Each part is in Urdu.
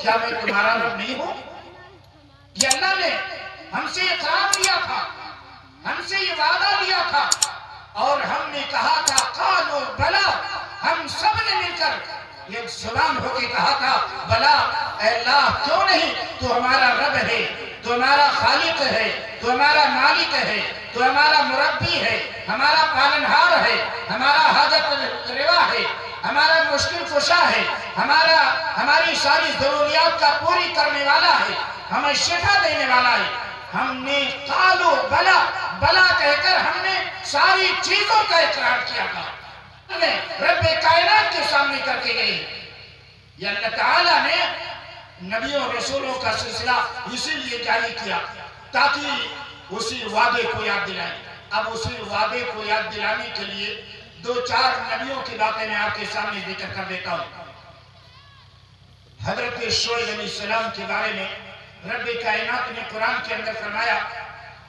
کیا میں تمہارا رب نہیں ہوں؟ یہ اللہ نے ہم سے اقرار لیا تھا، ہم سے یہ وعدہ لیا تھا، اور ہم نے کہا تھا قالوا بلا، ہم سب نے مل کر ایک زبان ہو کے کہا تھا بلا، اے اللہ کیوں نہیں، تو ہمارا رب ہے، تو ہمارا خالق ہے، تو ہمارا مالک ہے، تو ہمارا مربی ہے، ہمارا پالنہار ہے، ہمارا حاجت روا ہے، ہمارا مشکل کشا ہے، ہماری ساری ضروریات کا پوری کرنے والا ہے، ہمیں شفا دینے والا ہے۔ ہم نے قالوا بلا، بلا کہہ کر ہم نے ساری چیزوں کا اقرار کیا تھا، رب کائنات کے سامنے کر کے گئے۔ یہ اللہ تعالیٰ نے نبیوں اور رسولوں کا سلسلہ اسی لیے جاری کیا تاکہ اسی وعدے کو یاد دلائیں۔ اب اسی وعدے کو یاد دلانے کے لیے دو چار نبیوں کی باتیں میں آپ کے سامنے ذکر کر دیتا ہوں۔ حضرت شعیب علیہ السلام کے بارے میں رب کائنات نے قرآن کے اندر فرمایا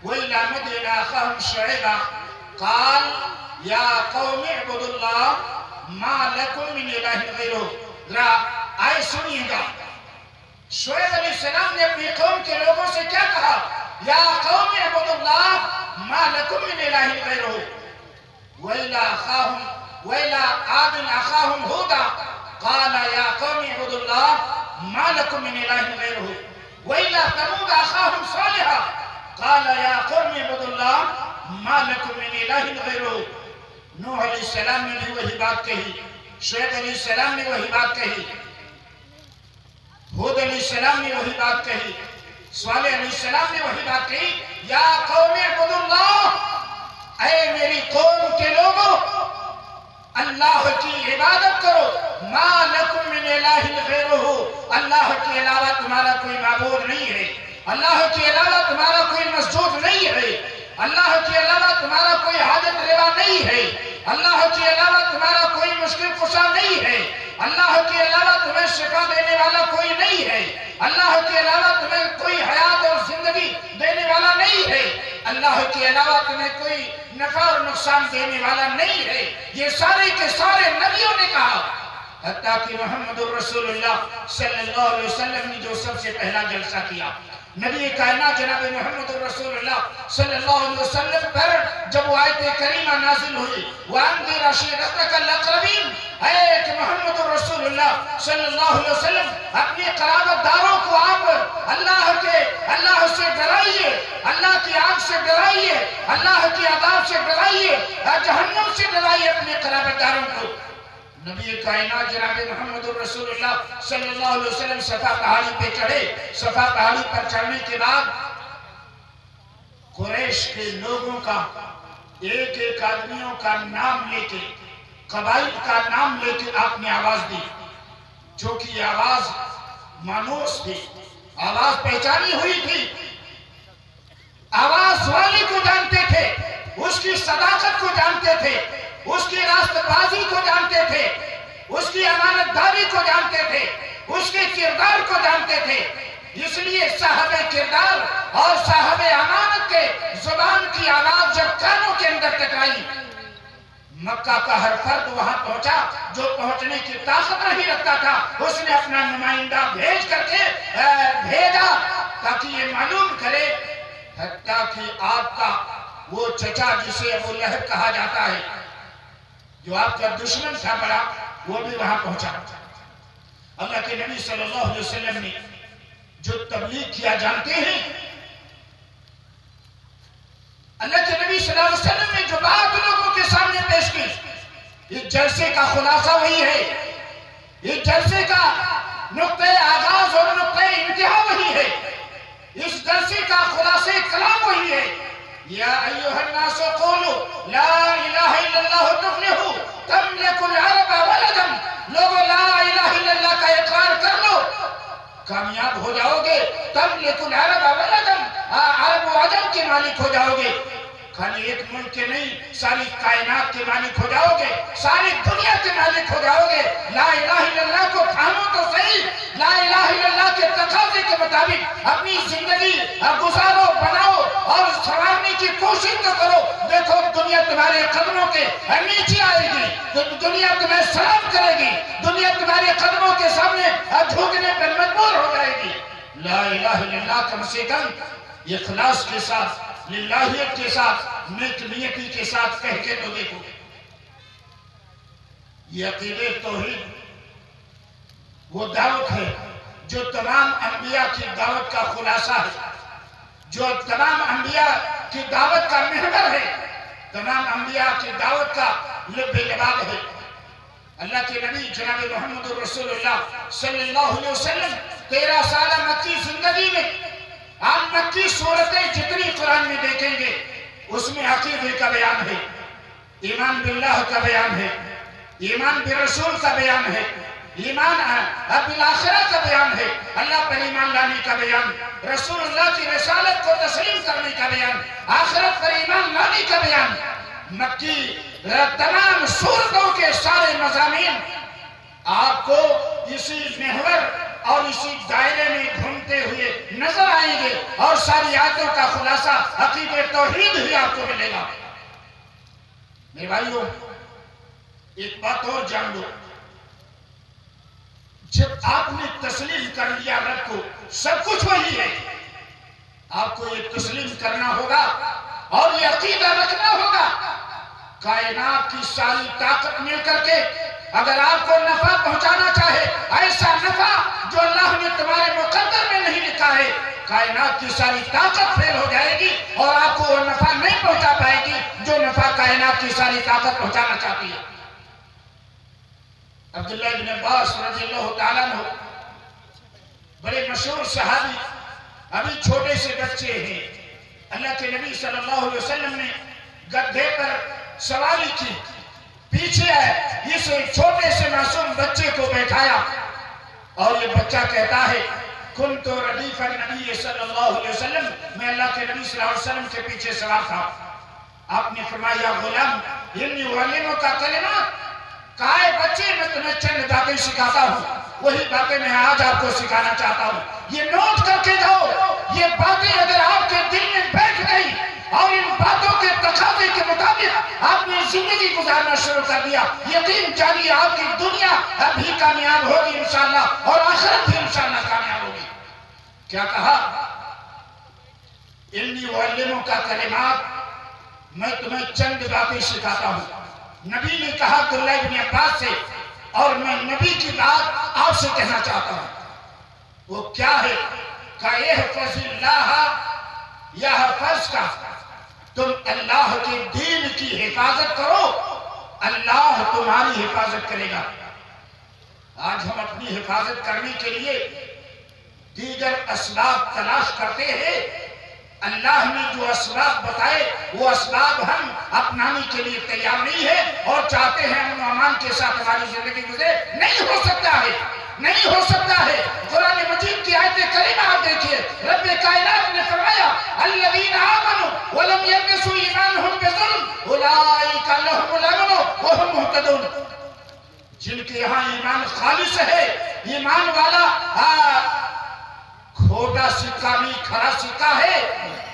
وَإِلَىٰ مَدْيَنَ أَخَاهُمْ شُعَيْبًا قَالَ يَا قَوْمِ اعْبُدُوا اللَّهَ مَا لَكُم مِّنْ إِلَٰهٍ غَيْرُهُ۔ ذرا آئے سنیے گا، شعیب علیہ السلام نے اپنی قوم کے لوگوں سے کیا کہا؟ یا قوم اعبدوا اللہ ما لکم من الہ غیرہ۔ وَإِلَىٰ عَادٍ أَخَاهُمْ هُودًا قَالَ يَا قَوْمِ اعْبُدُوا اللَّهَ مَا لَكُم مِّنْ إِلَٰهٍ غَيْرُهُ۔ وَإِلَىٰ ثَمُودَ أَخَاهُمْ صَالِحًا قَالَ يَا قَوْمِ اعْبُدُوا اللَّهَ مَا لَكُم مِّنْ إِلَٰهٍ غَيْرُهُ۔ نوح علیہ السلام نے بھی وہی بات کہی، شعیب علیہ السلام نے وہی بات کہی، ہود علیہ السلام نے وہی بات کہی، صالح علیہ السلام نے وہی بات کہی، یا قوم اعبدوا اللہ، اے میری قوم کے لوگوں اللہ کی عبادت کرو، ما لکم من الہ غیرہ، اللہ کے علاوہ تمہارا کوئی معبود نہیں ہے، اللہ کے علاوہ تمہارا کوئی مسجود نہیں ہے، اللہ کے علاوہ تمہارا کوئی حاجت روا نہیں ہے، اللہ کے علاوہ تمہارا کوئی مشکل کشا نہیں ہے، اللہ کے علاوہ تمہیں شفا دینے والا کوئی نہیں ہے، اللہ کے علاوہ تمہیں کوئی حیات اور زندگی دینے والا نہیں ہے، اللہ کے علاوہ تمہیں کوئی نفع اور نقصان دینے والا نہیں ہے۔ یہ سارے کے سارے نبیوں نے کہا، حتیٰ کہ محمد الرسول اللہ صلی اللہ علیہ وسلم نے جو سب سے پہلا جلسہ کیا، نبی کائنات جناب محمد الرسول اللہ صلی اللہ علیہ وسلم پر جب وہ آیت کریمہ نازل ہوئی وَأَنذِرْ عَشِيرَتَكَ الْأَقْرَبِينَ، اے کہ محمد الرسول اللہ صلی اللہ علیہ وسلم اپنے قرابت داروں کو آپ اللہ سے ڈرائیے، اللہ کی آگ سے ڈرائیے، اللہ کی عذاب سے ڈرائیے، جہنم سے ڈرائیے اپنے قرابت داروں کو۔ نبی کائنات جناب محمد الرسول اللہ صلی اللہ علیہ وسلم صفا پہاڑی پہ چڑھے، صفا پہاڑی پر چڑھنے کے بعد قریش کے لوگوں کا ایک ایک آدمیوں کا نام لے کے، قبائل کا نام لے کے آپ نے آواز دی، جو کہ یہ آواز مانوس تھی، آواز پہچانی ہوئی تھی، آواز والی کو جانتے تھے، اس کی صداقت کو جانتے تھے، اس کی راست بازی کو جانتے تھے، اس کی امانت داری کو جانتے تھے، اس کے کردار کو جانتے تھے، اس لیے صاحب کردار اور صاحب امانت کے زبان کی آواز جب کانوں کے اندر ٹکرائی، مکہ کا ہر فرد وہاں پہنچا جو پہنچنے کی طاقت نہیں رکھتا تھا، اس نے اپنا نمائندہ بھیج کر کے بھیجا تاکہ یہ معلوم کرے، حتیٰ کہ آپ کا وہ چچا جسے ابو لہب کہا جاتا ہے، جو آپ کا دشمن تھا بڑا، وہ بھی وہاں پہنچا۔ اللہ کے نبی صلی اللہ علیہ وسلم نے جو تبلیغ کیا جانتے ہیں، اللہ کے نبی صلی اللہ علیہ وسلم نے جو بات لوگوں کے سامنے پیش کی، اس جلسے کا خلاصہ وہی ہے، اس جلسے کا نقطہ آغاز اور نقطہ انتہا وہی ہے، اس جلسے کا خلاصہ کلام وہی ہے، یا ایوہ الناس قولوا لا الہ الا اللہ تفلحوا تملک العرب ولدا، لوگوں لا الہ الا اللہ کا اقرار کر لو، کامیاب ہو جاؤ گے، تملک العرب ولدا، عرب و عجم کے مالک ہو جاؤ گے، خالی ایک ملک کے نہیں ساری کائنات کے مالک ہو جاؤ گے، ساری دنیا کے مالک ہو جاؤ گے۔ لا الہ الا اللہ کو تھامو تو صحیح، لا الہ الا اللہ کے تقاضے کے مطابق اپنی زندگی گزارو، بناؤ اور سنوارنے کی کوشش تو کرو، دیکھو دنیا تمہارے قدموں کے نیچے آئے گی تو دنیا تمہیں سلام کرے گی، دنیا تمہارے قدموں کے سامنے جھکنے پر مجبور ہو جائے گی۔ لا الہ الا اللہ کم سے کم اخلاص کے ساتھ، للہیت کے ساتھ، نیک نیتی کے ساتھ کہہ کے تو دیکھو۔ یہ عقیدے توحید وہ دعوت ہے جو تمام انبیاء کی دعوت کا خلاصہ ہے، جو تمام انبیاء کی دعوت کا محور ہے، تمام انبیاء کی دعوت کا لب لباب ہے۔ اللہ کے نبی جناب محمد رسول اللہ صلی اللہ علیہ وسلم 13 سالہ مکی زندگی میں آپ مکی صورتیں جتنی قرآن میں دیکھیں گے اس میں عقیدے کا بیان ہے، ایمان باللہ کا بیان ہے، ایمان برسول کا بیان ہے، ایمان بالآخرہ کا بیان ہے، اللہ پر ایمان لانے کا بیان، رسول اللہ کی رسالت کو تسلیم کرنے کا بیان، آخرت پر ایمان لانے کا بیان۔ مکی تمام صورتوں کے سارے مضامین آپ کو اسی محور اور اسی دائرے میں گھومتے ہوئے نظر آئیں گے، اور ساری آیتوں کا خلاصہ عقیدہ توحید ہی آپ کو ملے گا۔ میرے بھائیوں، ایک بات اور جان لو، جب آپ نے تسلیم کر لیا رب کو، سب کچھ وہی ہے، آپ کو یہ تسلیم کرنا ہوگا اور یہ عقیدہ رکھنا ہوگا، کائنات کی ساری طاقت مل کر کے اگر آپ کو نفع پہنچانا چاہے، ایسا نفع جو اللہ نے تمہارے مقدر میں نہیں لکھا ہے، کائنات کی ساری طاقت فیل ہو جائے گی اور آپ کو وہ نفع نہیں پہنچا پائے گی جو نفع کائنات کی ساری طاقت پہنچانا چاہتی ہے۔ عبداللہ ابن عباس رضی اللہ تعالیٰ عنہ بڑے مشہور صحابی، ابھی چھوٹے سے بچے ہیں، اللہ کے نبی صلی اللہ علیہ وسلم نے گدھے پر سواری کی، پیچھے ہے اس چھوٹے سے معصوم بچے کو بیٹھایا اور یہ بچہ کہتا ہے کنت ردیف النبی صلی اللہ علیہ وسلم، میں اللہ کے نبی صلی اللہ علیہ وسلم کے پیچھے سوار تھا۔ آپ نے فرمایا غلام انی اعلمک کلمات، کہا ہے بچے میں تمہیں چند باتیں سکھاتا ہوں، وہی باتیں میں آج آپ کو سکھانا چاہتا ہوں، یہ نوٹ کر کے جاؤ۔ یہ باتیں اگر آپ کے دل میں بیٹھ گئی اور ان باتوں کے تقاضے کے مطابق آپ نے زندگی گزارنا شروع کر دیا، یقین جانیے آپ کی دنیا ابھی کامیاب ہوگی انشاءاللہ اور آخرت بھی انشاءاللہ کامیاب ہوگی۔ کیا کہا؟ انی اعلمک کلمات، میں تمہیں چند باتیں سکھاتا ہوں۔ نبی نے کہا عبداللہ ابن عباس سے، اور میں نبی کی بات آپ سے کہنا چاہتا ہوں، وہ کیا ہے؟ کہ احفظ اللہ یحفظ کا، تم اللہ کے دین کی حفاظت کرو، اللہ تمہاری حفاظت کرے گا۔ آج ہم اپنی حفاظت کرنے کے لیے دیگر اسباب تلاش کرتے ہیں، اللہ نے جو اسباب بتائے وہ اسباب ہم اپنانے کے لیے تیار نہیں ہے اور چاہتے ہیں امن و امان کے ساتھ ہماری زندگی گزرے۔ نہیں ہو سکتا ہے، نہیں ہو سکتا ہے۔ قرآن مجید کی آیت کریمہ آپ دیکھیے، رب کائنات نے فرمایا الذین آمنوا ولم یلبسوا ایمانہم بظلم اولئک لہم الامن وہم مہتدون، جن کے یہاں ایمان خالص ہے، ایمان والا کھوٹا سکہ نہیں کھرا سکہ ہے،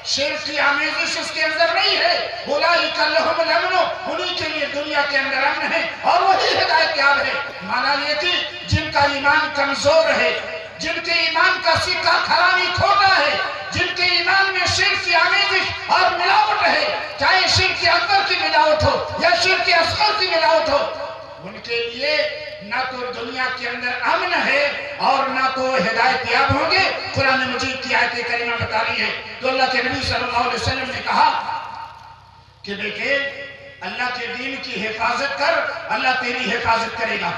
شرک کی آمیزش اس کے اندر نہیں ہے، اولئک لہم الامن، انہی کے لیے دنیا کے اندر امن ہے اور وہی ہدایت یاب ہے۔ مانا یہ کہ جن کا ایمان کمزور ہے، جن کے ایمان کا سکہ کھرا نہیں کھوٹا ہے، جن کے ایمان میں شرک کی آمیزش اور ملاوٹ ہے، چاہے شرک اکبر کی ملاوٹ ہو یا شرک اصغر کی ملاوٹ ہو، ان کے لیے نہ تو دنیا کے اندر امن ہے اور نہ تو ہدایت یاب ہوں گے۔ قرآن مجید کی آیت کریمہ بتا رہی ہے۔ تو اللہ کے نبی صلی اللہ علیہ وسلم نے کہا کہ بیٹے اللہ کے دین کی حفاظت کر، اللہ تیری حفاظت کرے گا۔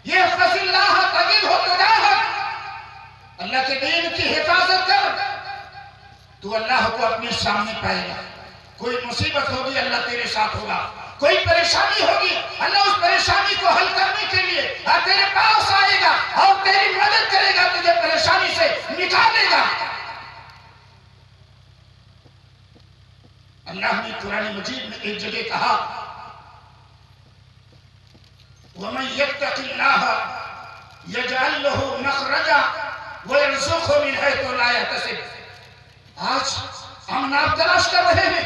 یہ احفظ اللہ تجدہ تجاہک، اللہ کے دین کی حفاظت کر تو اللہ کو اپنے سامنے پائے گا۔ کوئی مصیبت ہوگی اللہ تیرے ساتھ ہوگا، کوئی پریشانی ہوگی اللہ اس پریشانی کو حل کرنے کے لیے تیرے پاس آئے گا اور تیری مدد کرے گا، تجھے پریشانی سے نکالے گا۔ اللہ نے قرآن مجید میں ایک جگہ کہا وَمَن يَتَّقِ اللَّهَ يَجْعَل لَّهُ مَخْرَجًا وَيَرْزُقْهُ مِنْ حَيْثُ لَا يَحْتَسِبُ۔ آج ہم نام تلاش کر رہے ہیں،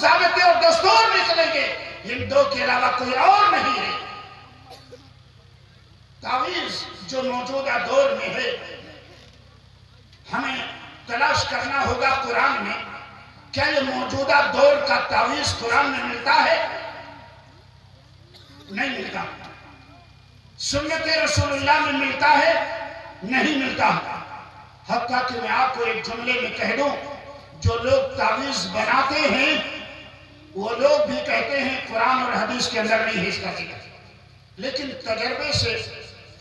ضابطے اور دستور نکلیں گے، ان دو کے علاوہ کوئی اور نہیں ہے۔ تعویذ جو موجودہ دور میں ہے، ہمیں تلاش کرنا ہوگا قرآن میں، کیا یہ موجودہ دور کا تعویذ قرآن میں ملتا ہے؟ نہیں ملتا۔ سنت رسول اللہ میں ملتا ہے؟ نہیں ملتا۔ حتیٰ کہ میں آپ کو ایک جملے میں کہہ دوں، جو لوگ تعویذ بناتے ہیں وہ لوگ بھی کہتے ہیں قرآن اور حدیث کے اندر نہیں ہے اس کا ذکر، لیکن تجربے سے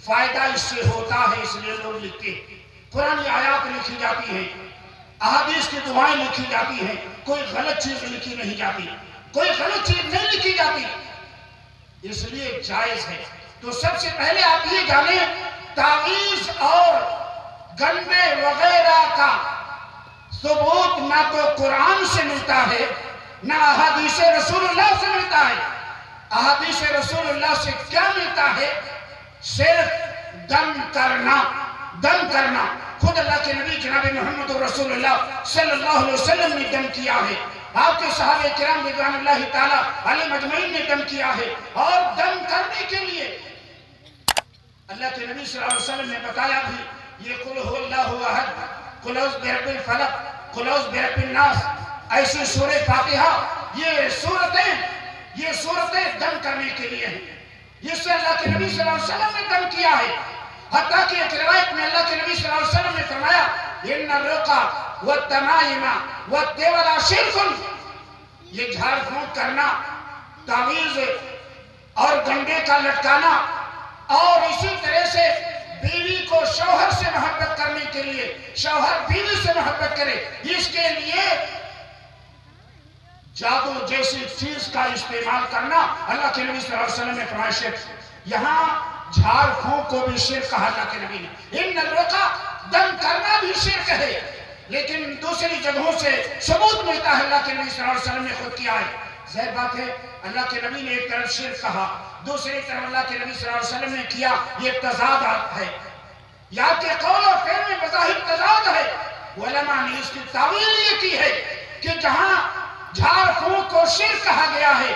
فائدہ اس سے ہوتا ہے، اس لیے لوگ لکھتے ہیں۔ قرآن آیات لکھی جاتی ہیں، احادیث کی دعائیں لکھی جاتی ہیں، کوئی غلط چیز لکھی نہیں جاتی، کوئی غلط چیز نہیں لکھی جاتی، اس لیے جائز ہے۔ تو سب سے پہلے آپ یہ جانیں، تعویذ اور گنڈے وغیرہ کا ثبوت نہ تو قرآن سے ملتا ہے نہ احادیث رسول اللہ سے ملتا ہے۔ احادیث رسول اللہ سے کیا ملتا ہے؟ صرف دم کرنا، دم کرنا۔ خود اللہ کے نبی جناب محمد رسول اللہ صلی اللہ علیہ وسلم نے دم کیا ہے، آپ کے صحابہ کرام رضوان اللہ تعالی علیہ مجمعین نے دم کیا ہے، اور دم کرنے کے لیے اللہ کے نبی صلی اللہ علیہ وسلم نے بتایا بھی، یہ قل هو اللہ احد، قل اعوذ برب الفلق، قل اعوذ برب الناس، ایسی سورہ فاتحہ، یہ صورتیں دم کرنے کے لیے ہیں، جس سے اللہ کے نبی صلی اللہ علیہ وسلم نے دم کیا ہے۔ حتیٰ کہ ایک روایت میں اللہ کے نبی صلی اللہ علیہ وسلم نے فرمایا، ان الرقا والتمائم والتول شرک، یہ جھاڑ پھونک کرنا، تعویذ اور گنڈے کا لٹکانا، اور اسی طرح سے بیوی کو شوہر سے محبت کرنے کے لیے شوہر بیوی سے محبت کرے، اس کے لیے جادو جیسی چیز کا استعمال کرنا، اللہ کے نبی صلی اللہ علیہ وسلم نے فرمایا شرک۔ یہاں جھاڑ پھونک کو بھی شرک کہا اللہ کے نبی نے۔ ان الرقا، دم کرنا بھی شرک ہے، لیکن دوسری جگہوں سے ثبوت ملتا ہے اللہ کے نبی صلی اللہ علیہ وسلم نے خود کیا ہے۔ ظاہر بات ہے اللہ کے نبی نے ایک طرف شرک کہا، دوسری طرف اللہ کے نبی صلی اللہ علیہ وسلم نے کیا، یہ تضاد ہے، یا کہ قول اور فعل میں بظاہر تضاد ہے۔ علماء نے اس کی تعویل یہ کی ہے کہ جہاں جھاڑ پھونک کو شرک کہا گیا ہے،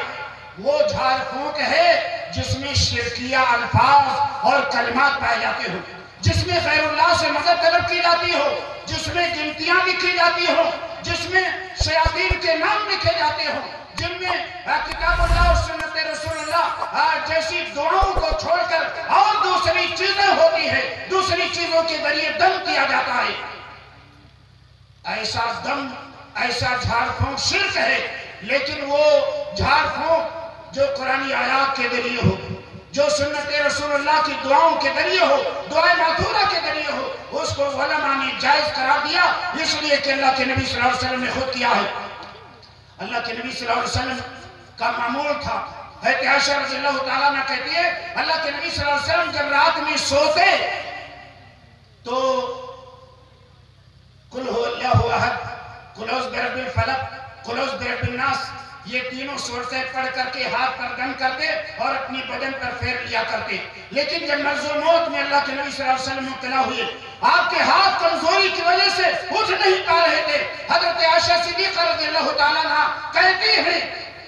وہ جھاڑ پھونک ہے جس میں شرکیہ الفاظ اور کلمات پائے جاتے ہو، جس میں غیر اللہ سے مدد طلب کی جاتی ہو، جس میں گنتیاں لکھی جاتی ہو، جس میں شیاطین کے نام لکھے جاتے ہو، جن میں کتاب اللہ اور سنت رسول اللہ جیسی دعاؤں کو چھوڑ کر اور دوسری چیزیں ہوتی ہیں، دوسری چیزوں کے ذریعے دم کیا جاتا ہے۔ ایسا دم، ایسا جھاڑ پھونک شرک ہے، لیکن وہ جھاڑ پھونک جو قرآنی آیات کے ذریعے ہو، جو سنت رسول اللہ کی دعاؤں کے ذریعے ہو، دعائے معثورہ کے ذریعے ہو، اس کو علماء نے جائز قرار دیا، اس لیے کہ اللہ کے نبی صلی اللہ علیہ وسلم نے خود کیا ہے۔ اللہ کے نبی صلی اللہ علیہ وسلم کا معمول تھا، حضرت عائشہ رضی اللہ تعالیٰ عنہ کہتی ہے، اللہ کے نبی صلی اللہ علیہ وسلم جب رات میں سوتے تو قل هو اللہ احد، قل اعوذ برب الفلق، قل اعوذ برب الناس، یہ تینوں صورتیں پڑھ کر کے ہاتھ پر دم کرتے اور اپنی بدن پر پھیر لیا کرتے۔ لیکن جب مرض موت میں اللہ کے نبی صلی اللہ علیہ وسلم مبتلا ہوئے، آپ کے ہاتھ کمزوری کی وجہ سے اٹھ نہیں پا رہے تھے۔ حضرت عائشہ صدیقہ رضی اللہ تعالیٰ عنہ کہتی ہیں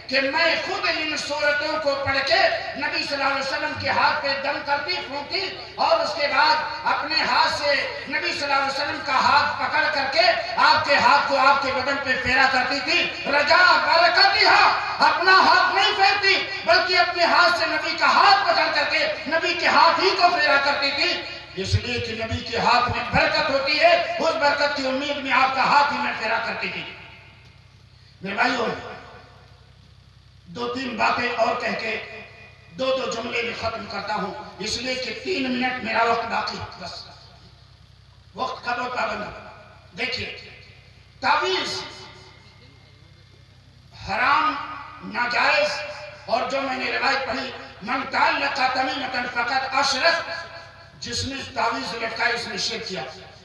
کہ میں خود ان صورتوں کو پڑھ کے نبی صلی اللہ علیہ وسلم کے ہاتھ پہ دم کرتی، پھونکتی، اور اس کے بعد اپنے ہاتھ سے نبی صلی اللہ علیہ وسلم کا ہاتھ پکڑ کر کے آپ کے ہاتھ کو آپ کے بدن پہ پھیرا کرتی تھی۔ رجا برکتہا، اپنا ہاتھ نہیں پھیرتی بلکہ اپنے ہاتھ سے نبی کا ہاتھ پکڑ کر کے نبی کے ہاتھ ہی کو پھیرا کرتی تھی، اس لیے کہ نبی کے ہاتھ میں برکت ہوتی ہے، اس برکت کی امید میں آپ کا ہاتھ ہی میں پھیرا کرتی تھی۔ میرے بھائیوں، دو تین باتیں اور کہہ کے دو جملے میں ختم کرتا ہوں، اس لیے کہ 3 منٹ میرا وقت باقی، بس وقت کا بہت پابند۔ دیکھیے، تعویذ حرام، ناجائز، اور جو میں نے روایت پڑھی، من تعلق تمیمۃ فقد اشرک، جس نے تعویذ لٹکائی اس نے شرک کیا۔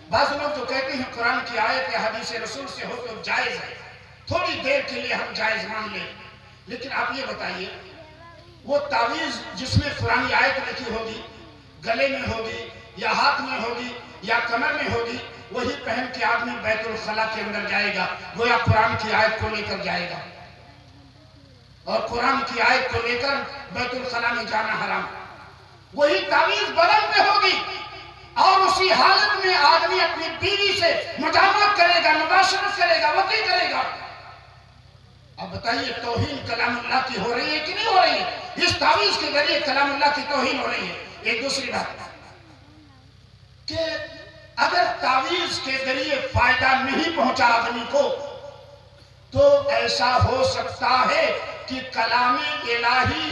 بعض لوگ تو کہتے ہیں قرآن کی آیت یا حدیث رسول سے ہو تو جائز ہے، تھوڑی دیر کے لیے ہم جائز مان لیں، لیکن آپ یہ بتائیے، وہ تعویذ جس میں قرآنی آیت لکھی ہوگی، گلے میں ہوگی یا ہاتھ میں ہوگی یا کمر میں ہوگی، وہی پہن کے آدمی بیت الخلاء کے اندر جائے گا، گویا قرآن کی آیت کو لے کر جائے گا۔ اور قرآن کی آیت کو لے کر بیت الخلا میں جانا حرام، وہی تعویذ بدن میں ہوگی اور اسی حالت میں آدمی اپنی بیوی سے مجامعت کرے گا، مباشرت کرے گا، وطی کرے گا۔ اب بتائیے توہین کلام اللہ کی ہو رہی ہے کہ نہیں ہو رہی ہے؟ اس تعویذ کے ذریعے کلام اللہ کی توہین ہو رہی ہے۔ ایک دوسری بات کہ اگر تعویذ کے ذریعے فائدہ نہیں پہنچا آدمی کو تو ایسا ہو سکتا ہے کہ کلام الہی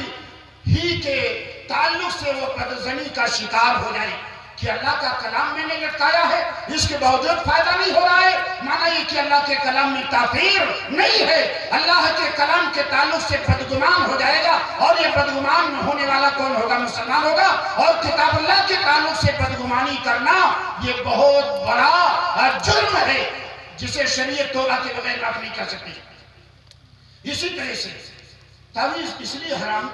ہی کے تعلق سے وہ بدزنی کا شکار ہو جائے کہ اللہ کا کلام میں نے لٹکایا ہے، اس کے باوجود فائدہ نہیں ہو رہا ہے، مانا یہ کہ اللہ کے کلام میں تاثیر نہیں ہے، اللہ کے کلام کے تعلق سے بدگمان ہو جائے گا۔ اور یہ بدگمان ہونے والا کون ہوگا؟ مسلمان ہوگا۔ اور کتاب اللہ کے تعلق سے بدگمانی کرنا یہ بہت بڑا جرم ہے جسے شریعت توبہ کے بغیر معاف نہیں کر سکتی۔ اسی طرح سے تعویذ اس لیے حرام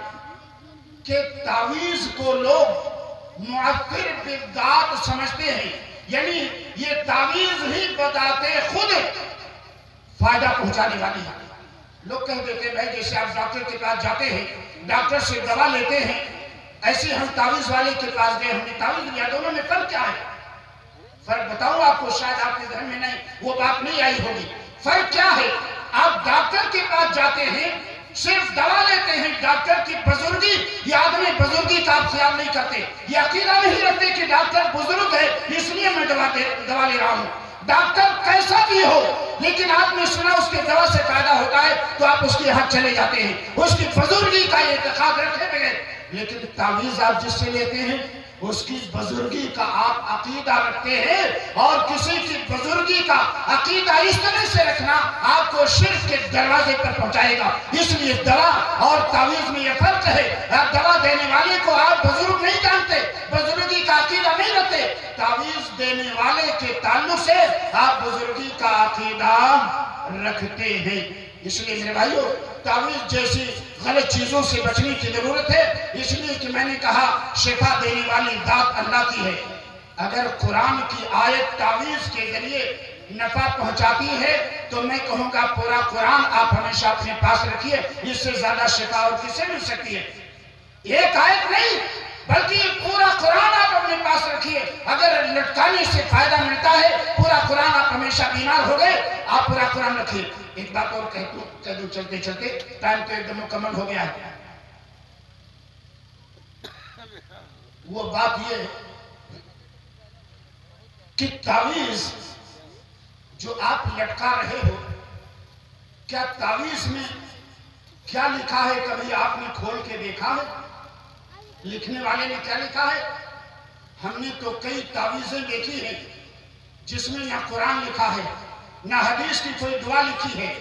کہ تعویذ کو لوگ مؤثر بدعات سمجھتے ہیں، یعنی یہ تعویذ ہی بذات خود فائدہ پہنچانے والی ہے۔ لوگ کہہ دیتے ہیں بھائی جیسے آپ ڈاکٹر کے پاس جاتے ہیں، ڈاکٹر سے دوا لیتے ہیں، ایسے ہم تعویذ والے کے پاس گئے، ہم نے تعویذ لیا، دونوں میں فرق کیا ہے؟ فرق بتاؤں آپ کو، شاید آپ کے ذہن میں نہیں وہ بات نہیں آئی ہوگی۔ فرق کیا ہے؟ آپ ڈاکٹر کے پاس جاتے ہیں، صرف دوا لیتے ہیں، ڈاکٹر کی بزرگی یا آدمی بزرگی کا آپ خیال نہیں کرتے، یہ عقیدہ نہیں رکھتے کہ ڈاکٹر بزرگ ہے اس لیے میں دوا لے رہا ہوں۔ ڈاکٹر کیسا بھی ہو لیکن آپ نے سنا اس کے دوا سے فائدہ ہوتا ہے تو آپ اس کے ہاتھ چلے جاتے ہیں، اس کی بزرگی کا اعتقاد رکھے بغیر۔ لیکن تعویذ آپ جس سے لیتے ہیں اس کی بزرگی کا آپ عقیدہ رکھتے ہیں، اور کسی کی بزرگی کا عقیدہ اس طرح سے رکھنا آپ کو شرک کے دروازے پر پہنچائے گا۔ اس لیے دوا اور تعویذ میں یہ فرق ہے، دوا دینے والے کو آپ بزرگ نہیں جانتے، بزرگی کا عقیدہ نہیں رکھتے، تعویذ دینے والے کے تعلق سے آپ بزرگی کا عقیدہ رکھتے ہیں۔ اس لیے میرے بھائیو تعویذ جیسی غلط چیزوں سے بچنے کی ضرورت ہے، اس لیے کہ میں نے کہا شفا دینے والی ذات اللہ کی ہے۔ اگر قرآن کی آیت تعویذ کے ذریعے نفع پہنچاتی ہے تو میں کہوں گا پورا قرآن آپ ہمیشہ اپنے پاس رکھیے، اس سے زیادہ شفا اور کسے مل سکتی ہے؟ ایک آیت نہیں بلکہ پورا قرآن آپ اپنے پاس رکھیے۔ اگر لٹکانے سے فائدہ ملتا ہے، پورا قرآن آپ ہمیشہ بیمار ہو گئے، آپ پورا قرآن رکھیے۔ ایک بات اور کہہ دوں چلتے چلتے، ٹائم تو ایک دم مکمل ہو گیا ہے۔ وہ بات یہ کہ تعویذ جو آپ لٹکا رہے ہو، کیا تعویذ میں کیا لکھا ہے کبھی آپ نے کھول کے دیکھا ہے؟ لکھنے والے نے کیا لکھا ہے؟ ہم نے تو کئی تعویذیں دیکھی ہیں جس میں نہ قرآن لکھا ہے نہ حدیث کی کوئی دعا لکھی ہے،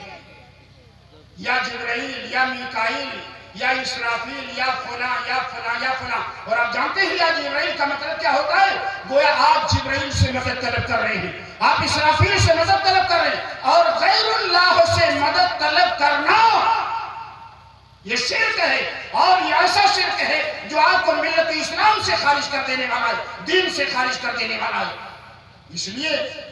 یا جبرائیل یا میکائیل یا اسرافیل یا فلاں یا فلاں یا فلاں۔ اور آپ جانتے ہیں یا جبرائیل کا مطلب کیا ہوتا ہے؟ گویا آپ جبرائیل سے مدد طلب کر رہے ہیں، آپ اسرافیل سے مدد طلب کر رہے ہیں، اور غیر اللہ سے مدد طلب کرنا یہ شرک ہے، اور یہ ایسا شرک ہے جو آپ کو ملت اسلام سے خارج کر دینے والا ہے، دین سے خارج کر دینے والا ہے۔ اس لیے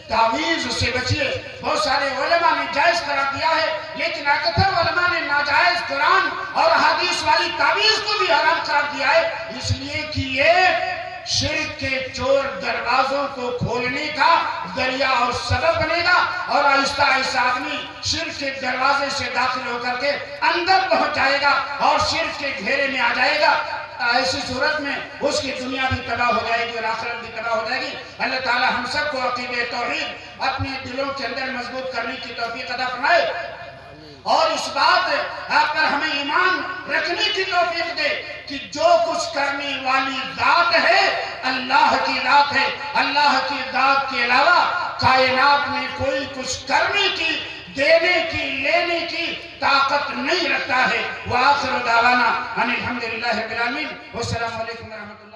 تعویذ سے بچیے۔ بہت سارے علماء نے جائز قرار دیا ہے، لیکن اکثر علماء نے ناجائز قرآن اور حدیث والی تعویذ کو بھی حرام قرار دیا ہے، اس لیے کہ یہ شرک کے چور دروازوں کو کھولنے کا ذریعہ اور سبب بنے گا، اور آہستہ آہستہ آدمی شرک کے دروازے سے داخل ہو کر کے اندر پہنچ جائے گا اور شرک کے گھیرے میں آ جائے گا۔ ایسی صورت میں اس کی دنیا بھی تباہ ہو جائے گی اور آخرت بھی تباہ ہو جائے گی۔ اللہ تعالی ہم سب کو عقیدہ توحید اپنے دلوں کے اندر مضبوط کرنے کی توفیق عطا فرمائے، اور اس بات پر ہمیں ایمان رکھنے کی توفیق دے کہ جو کچھ کرنے والی ذات ہے اللہ کی ذات ہے، اللہ کی ذات کے علاوہ کائنات میں کوئی کچھ کرنے کی، دینے کی، لینے کی طاقت نہیں رکھتا ہے۔ وآخر دعوانا ان الحمدللہ رب العالمین، والسلام علیکم ورحمۃ اللہ۔